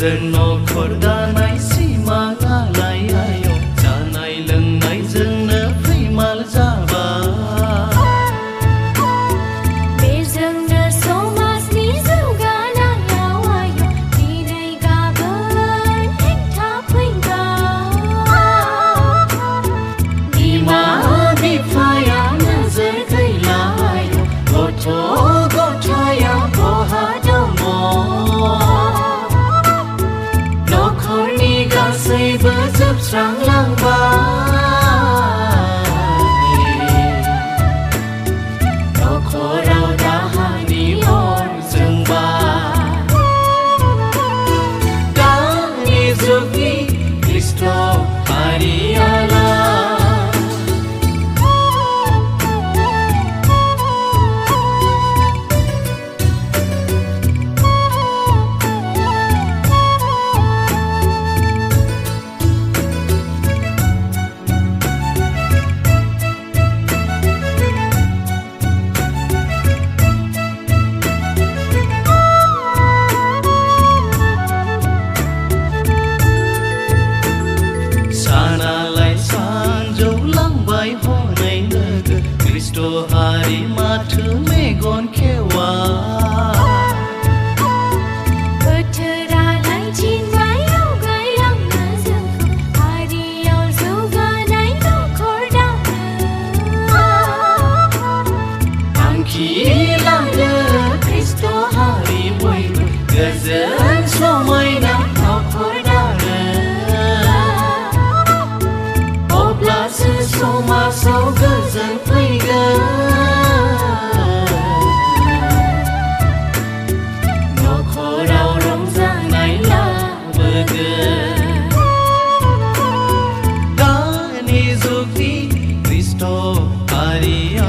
नखर दानाय सिमां आलायाव जानाय लोंनायजोंनो फैमाल जाबाय बेजोंनो समाजनि जौगानायाव आयौ दिनै गाबोन हेंथा फैबाय बिमा बिफाया नोजोर गैलाय गथ' गथाया बहा दङ नखरनि गासैबो जोबस्रांलांबाय नखराव दाहानि अर जोंबाय दानि जुगनि खृष्ट हारियाला सानालाय सानजौलांबाय हनै लोगो खृष्ट हारि माथो मेगन खेवा बोथोरालाय थिनबाय आवगायलांनो जोंखौ हारियाव जौगानाय नखर दानो थांखि लादो खृष्ट हारि बयबो गोजोन समायना नखर दानो अब्लासो समाजाव गोजोन फैगोन नखराव रंजानाय लाबोगोन दानि जुगनि खृष्ट हारिया